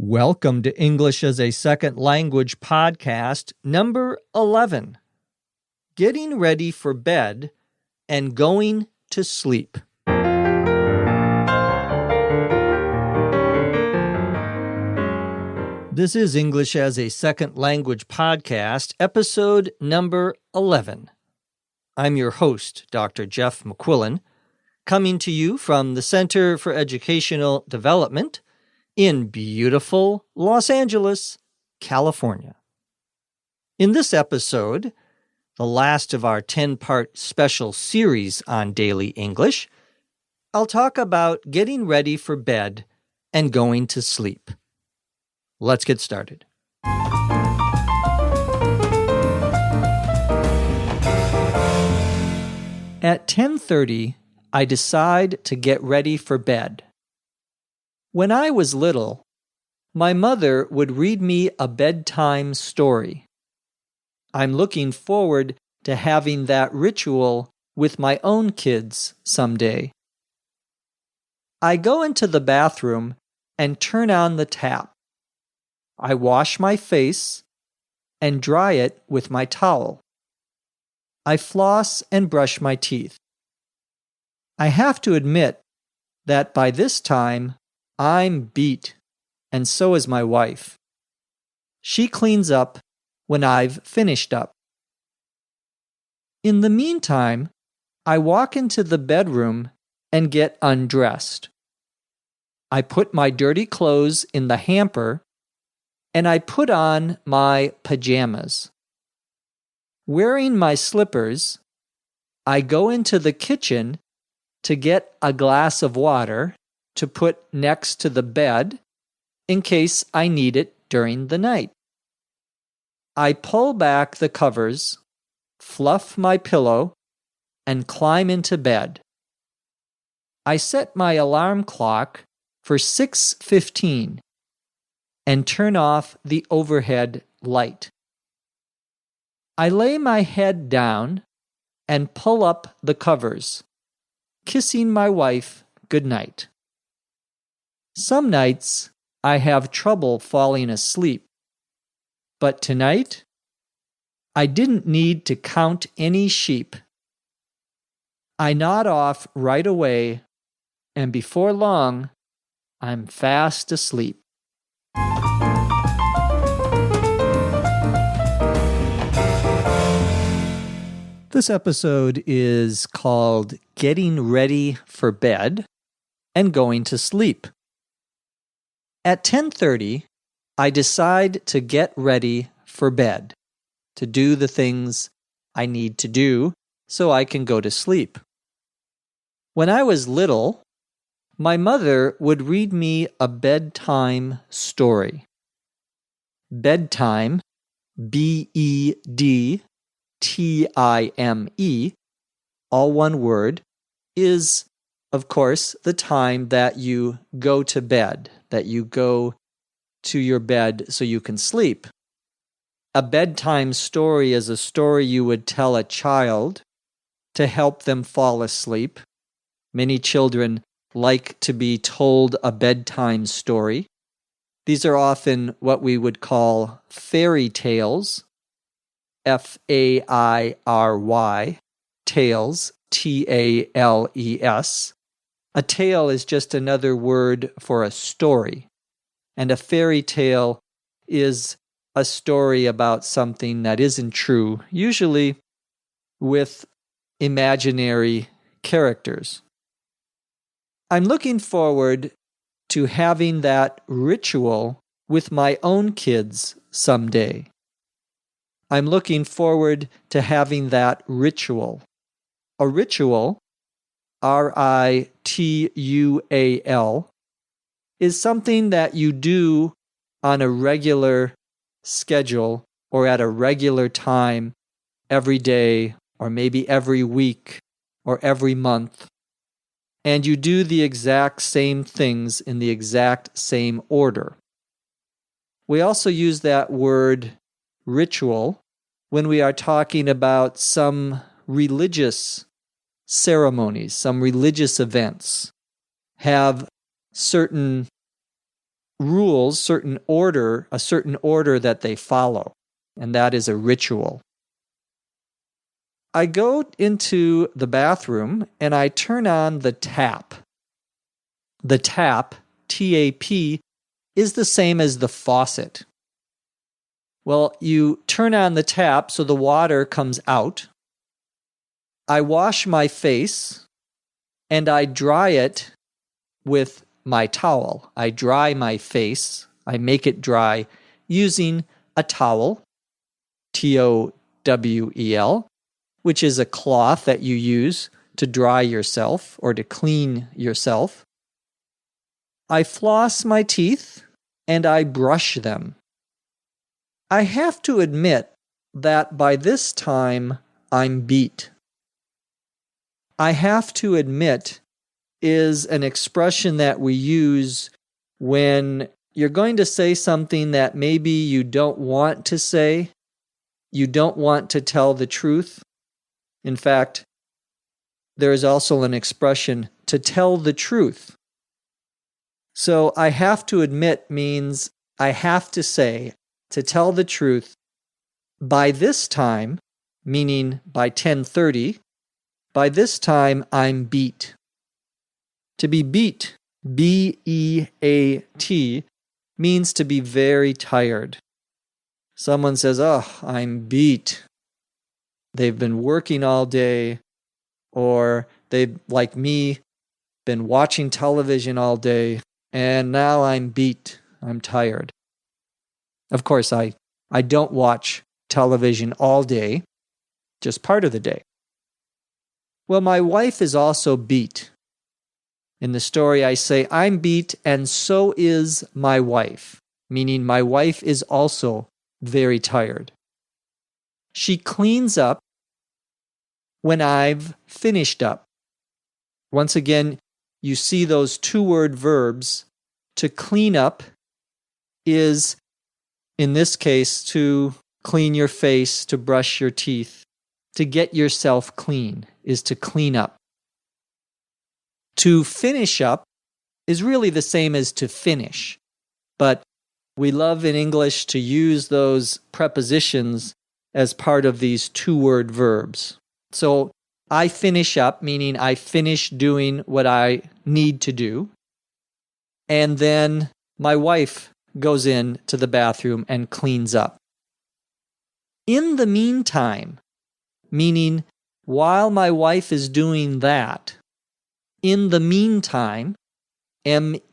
Welcome to English as a Second Language podcast number 11, Getting Ready for Bed and Going to Sleep. This is English as a Second Language podcast, episode number 11. I'm your host, Dr. Jeff McQuillan, coming to you from the Center for Educational Development in beautiful Los Angeles, California. In this episode, the last of our 10-part special series on daily English, I'll talk about getting ready for bed and going to sleep. Let's get started. At 10:30, I decide to get ready for bed. When I was little, my mother would read me a bedtime story. I'm looking forward to having that ritual with my own kids someday. I go into the bathroom and turn on the tap. I wash my face and dry it with my towel. I floss and brush my teeth. I have to admit that by this time, I'm beat, and so is my wife. She cleans up when I've finished up. In the meantime, I walk into the bedroom and get undressed. I put my dirty clothes in the hamper, and I put on my pajamas. Wearing my slippers, I go into the kitchen to get a glass of water to put next to the bed in case I need it during the night. I pull back the covers, fluff my pillow, and climb into bed. I set my alarm clock for 6:15 and turn off the overhead light. I lay my head down and pull up the covers, kissing my wife goodnight. Some nights I have trouble falling asleep, but tonight I didn't need to count any sheep. I nod off right away, and before long, I'm fast asleep. This episode is called Getting Ready for Bed and Going to Sleep. At 10:30, I decide to get ready for bed, to do the things I need to do so I can go to sleep. When I was little, my mother would read me a bedtime story. Bedtime, B-E-D-T-I-M-E, all one word, is, of course, the time that you go to bed, that you go to your bed so you can sleep. A bedtime story is a story you would tell a child to help them fall asleep. Many children like to be told a bedtime story. These are often what we would call fairy tales, F-A-I-R-Y, tales, T-A-L-E-S. A tale is just another word for a story, and a fairy tale is a story about something that isn't true, usually with imaginary characters. I'm looking forward to having that ritual with my own kids someday. I'm looking forward to having that ritual. A ritual, R-I-T-U-A-L, is something that you do on a regular schedule or at a regular time every day or maybe every week or every month. And you do the exact same things in the exact same order. We also use that word ritual when we are talking about some religious ceremonies, some religious events have certain rules, a certain order that they follow, and that is a ritual. I go into the bathroom and I turn on the tap. The tap, T-A-P, is the same as the faucet. Well, you turn on the tap so the water comes out. I wash my face and I dry it with my towel. I dry my face. I make it dry using a towel, T-O-W-E-L, which is a cloth that you use to dry yourself or to clean yourself. I floss my teeth and I brush them. I have to admit that by this time I'm beat. I have to admit is an expression that we use when you're going to say something that maybe you don't want to say, you don't want to tell the truth. In fact, there is also an expression to tell the truth. So I have to admit means I have to say, to tell the truth, by this time, meaning by 10:30, by this time I'm beat. To be beat, B-E-A-T, means to be very tired. Someone says, "Oh, I'm beat." They've been working all day, or they've, like me, been watching television all day, and now I'm beat. I'm tired. Of course, I don't watch television all day, just part of the day. Well, my wife is also beat. In the story, I say, I'm beat, and so is my wife, meaning my wife is also very tired. She cleans up when I've finished up. Once again, you see those two-word verbs. To clean up is, in this case, to clean your face, to brush your teeth. To get yourself clean is to clean up. To finish up is really the same as to finish, but we love in English to use those prepositions as part of these two-word verbs. So I finish up, meaning I finish doing what I need to do, and then my wife goes in to the bathroom and cleans up. In the meantime, meaning while my wife is doing that, in the meantime, M-E-A-N-T-I-M-E,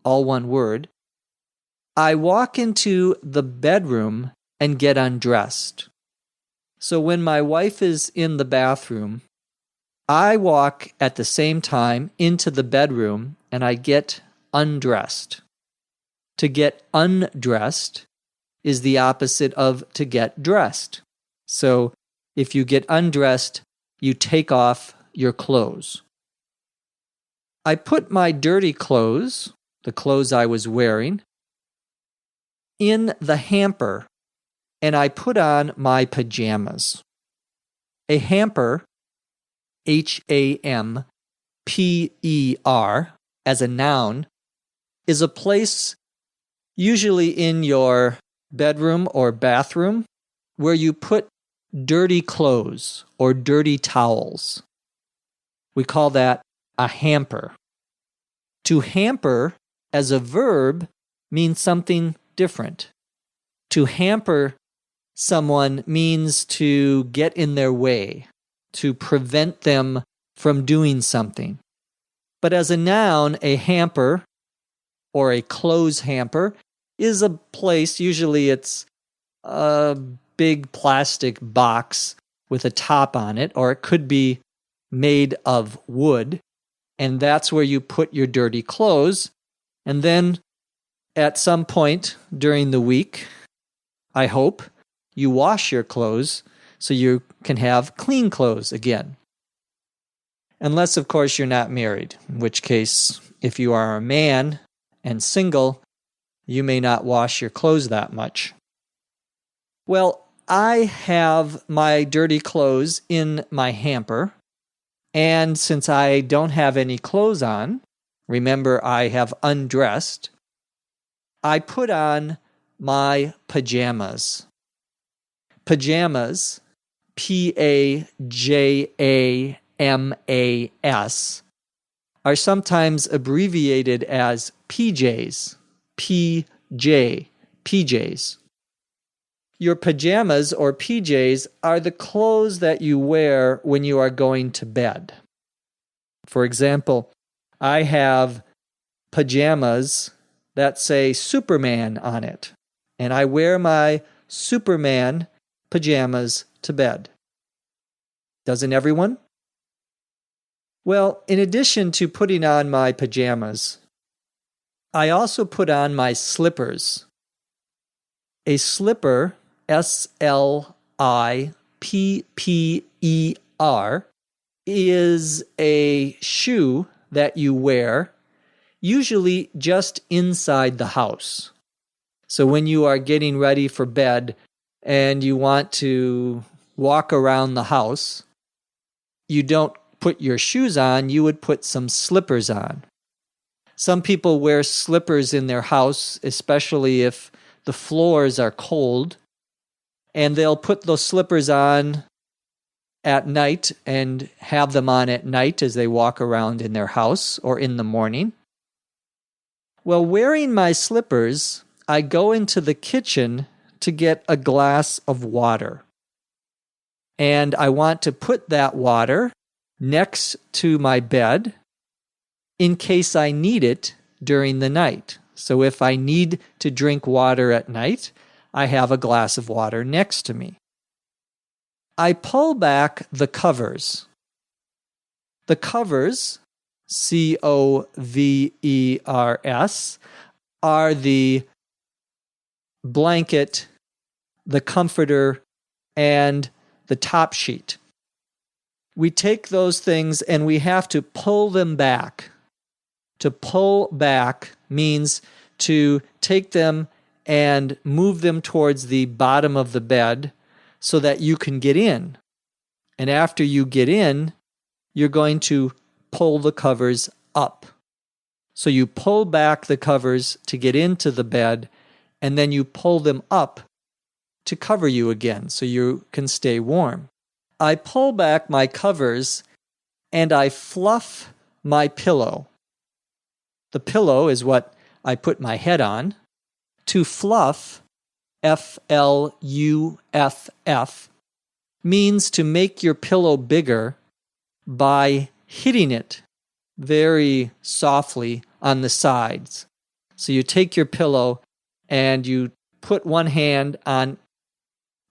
all one word, I walk into the bedroom and get undressed. So when my wife is in the bathroom, I walk at the same time into the bedroom and I get undressed. To get undressed is the opposite of to get dressed. So if you get undressed, you take off your clothes. I put my dirty clothes, the clothes I was wearing, in the hamper, and I put on my pajamas. A hamper, H-A-M-P-E-R, as a noun, is a place usually in your bedroom or bathroom where you put dirty clothes or dirty towels. We call that a hamper. To hamper as a verb means something different. To hamper someone means to get in their way, to prevent them from doing something. But as a noun, a hamper or a clothes hamper is a place, usually it's a big plastic box with a top on it, or it could be made of wood, and that's where you put your dirty clothes. And then at some point during the week, I hope, you wash your clothes so you can have clean clothes again. Unless, of course, you're not married, in which case, if you are a man and single, you may not wash your clothes that much. Well, I have my dirty clothes in my hamper, And since I don't have any clothes on, remember I have undressed, I put on my pajamas. Pajamas, Pajamas, are sometimes abbreviated as PJs, PJs. Your pajamas or PJs are the clothes that you wear when you are going to bed. For example, I have pajamas that say Superman on it, and I wear my Superman pajamas to bed. Doesn't everyone? Well, in addition to putting on my pajamas, I also put on my slippers. A slipper, SLIPPER, is a shoe that you wear, usually just inside the house. So when you are getting ready for bed and you want to walk around the house, you don't put your shoes on, you would put some slippers on. Some people wear slippers in their house, especially if the floors are cold, and they'll put those slippers on at night and have them on at night as they walk around in their house or in the morning. Well, wearing my slippers, I go into the kitchen to get a glass of water. And I want to put that water next to my bed in case I need it during the night. So if I need to drink water at night, I have a glass of water next to me. I pull back the covers. The covers, COVERS, are the blanket, the comforter, and the top sheet. We take those things and we have to pull them back. To pull back means to take them and move them towards the bottom of the bed so that you can get in. And after you get in, you're going to pull the covers up. So you pull back the covers to get into the bed, and then you pull them up to cover you again so you can stay warm. I pull back my covers and I fluff my pillow. The pillow is what I put my head on. To fluff, FLUFF, means to make your pillow bigger by hitting it very softly on the sides. So you take your pillow and you put one hand on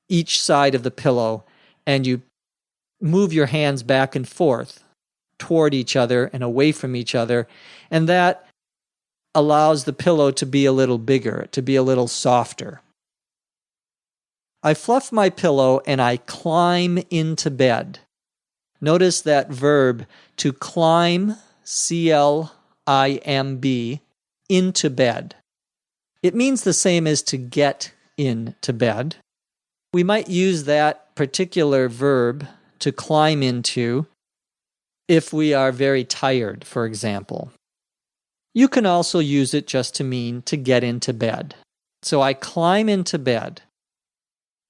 each side of the pillow and you move your hands back and forth toward each other and away from each other, and that allows the pillow to be a little bigger, to be a little softer. I fluff my pillow and I climb into bed. Notice that verb to climb, CLIMB, into bed. It means the same as to get into bed. We might use that particular verb to climb into if we are very tired, for example. You can also use it just to mean to get into bed. So I climb into bed.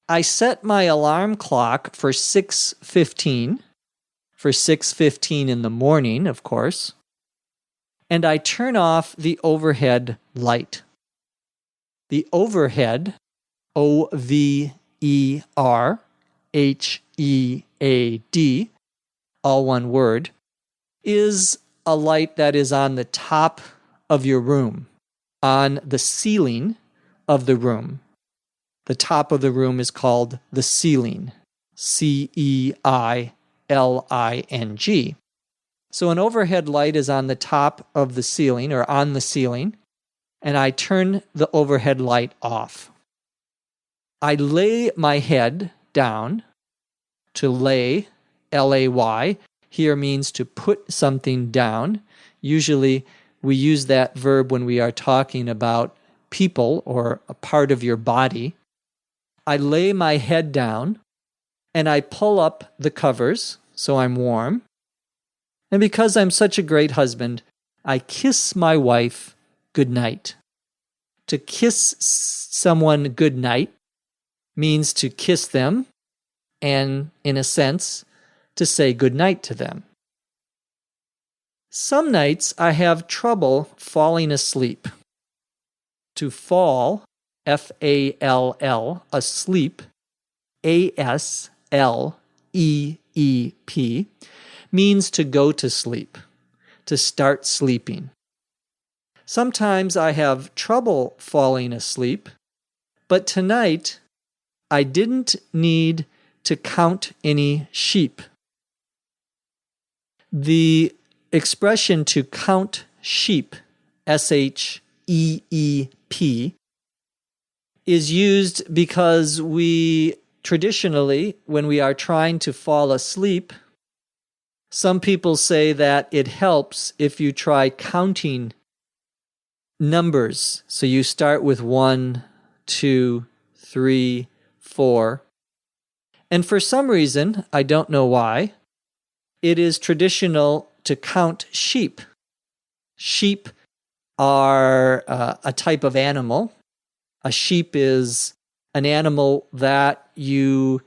I set my alarm clock for 6:15, for 6:15 in the morning, of course, and I turn off the overhead light. The overhead, OVERHEAD, all one word, is a light that is on the top of your room, on the ceiling of the room. The top of the room is called the ceiling, CEILING. So an overhead light is on the top of the ceiling or on the ceiling, and I turn the overhead light off. I lay my head down. To lay, L-A-Y, here means to put something down. Usually we use that verb when we are talking about people or a part of your body. I lay my head down and I pull up the covers so I'm warm. And because I'm such a great husband, I kiss my wife goodnight. To kiss someone goodnight means to kiss them and, in a sense, to say goodnight to them. Some nights I have trouble falling asleep. To fall, F-A-L-L, asleep, A-S-L-E-E-P, means to go to sleep, to start sleeping. Sometimes I have trouble falling asleep, but tonight I didn't need to count any sheep. The expression to count sheep, S-H-E-E-P, is used because we traditionally, when we are trying to fall asleep, some people say that it helps if you try counting numbers. So you start with 1, 2, 3, 4. And for some reason, I don't know why, it is traditional to count sheep. Sheep are a type of animal. A sheep is an animal that you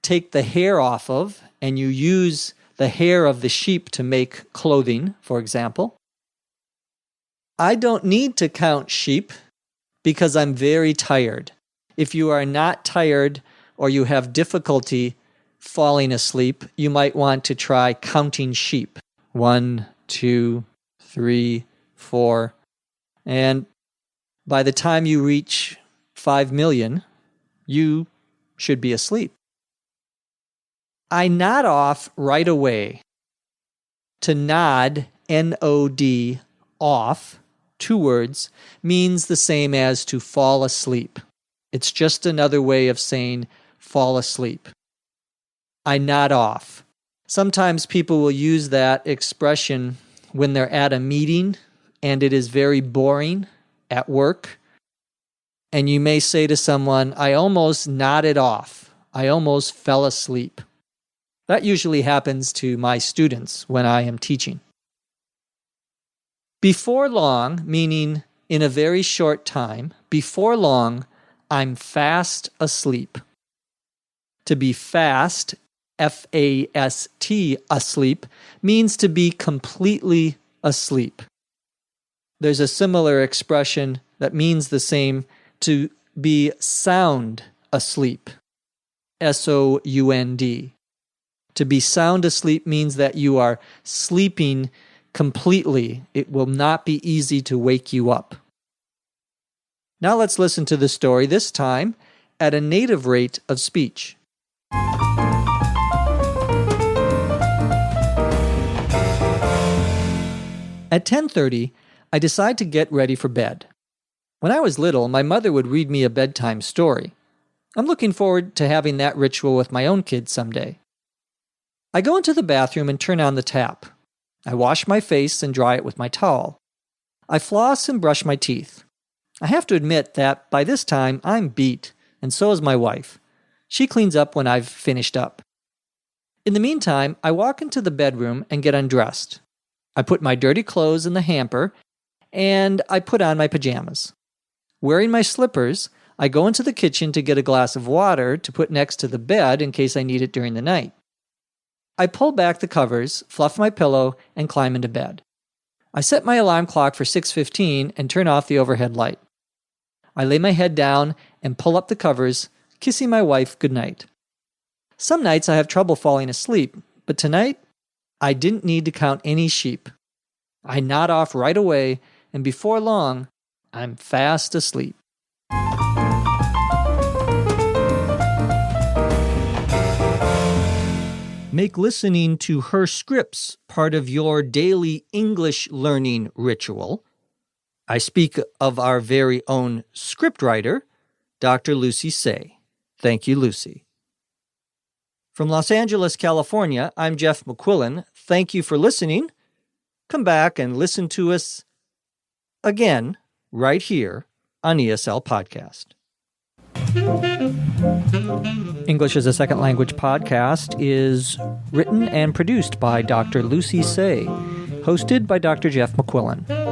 take the hair off of, and you use the hair of the sheep to make clothing, for example. I don't need to count sheep because I'm very tired. If you are not tired or you have difficulty falling asleep, you might want to try counting sheep. 1, 2, 3, 4. And by the time you reach 5 million, you should be asleep. I nod off right away. To nod, N-O-D, off, 2 words, means the same as to fall asleep. It's just another way of saying fall asleep. I nod off. Sometimes people will use that expression when they're at a meeting and it is very boring at work. And you may say to someone, I almost nodded off. I almost fell asleep. That usually happens to my students when I am teaching. Before long, meaning in a very short time, before long, I'm fast asleep. To be fast, F-A-S-T, asleep, means to be completely asleep. There's a similar expression that means the same, to be sound asleep, S-O-U-N-D. To be sound asleep means that you are sleeping completely. It will not be easy to wake you up. Now let's listen to the story, this time at a native rate of speech. At 10:30, I decide to get ready for bed. When I was little, my mother would read me a bedtime story. I'm looking forward to having that ritual with my own kids someday. I go into the bathroom and turn on the tap. I wash my face and dry it with my towel. I floss and brush my teeth. I have to admit that by this time I'm beat, and so is my wife. She cleans up when I've finished up. In the meantime, I walk into the bedroom and get undressed. I put my dirty clothes in the hamper, and I put on my pajamas. Wearing my slippers, I go into the kitchen to get a glass of water to put next to the bed in case I need it during the night. I pull back the covers, fluff my pillow, and climb into bed. I set my alarm clock for 6:15 and turn off the overhead light. I lay my head down and pull up the covers, kissing my wife goodnight. Some nights I have trouble falling asleep, but tonight I didn't need to count any sheep. I nod off right away, and before long, I'm fast asleep. Make listening to her scripts part of your daily English learning ritual. I speak of our very own scriptwriter, Dr. Lucy Say. Thank you, Lucy. From Los Angeles, California, I'm Jeff McQuillan. Thank you for listening. Come back and listen to us again right here on ESL Podcast. English as a Second Language podcast is written and produced by Dr. Lucy Say, hosted by Dr. Jeff McQuillan.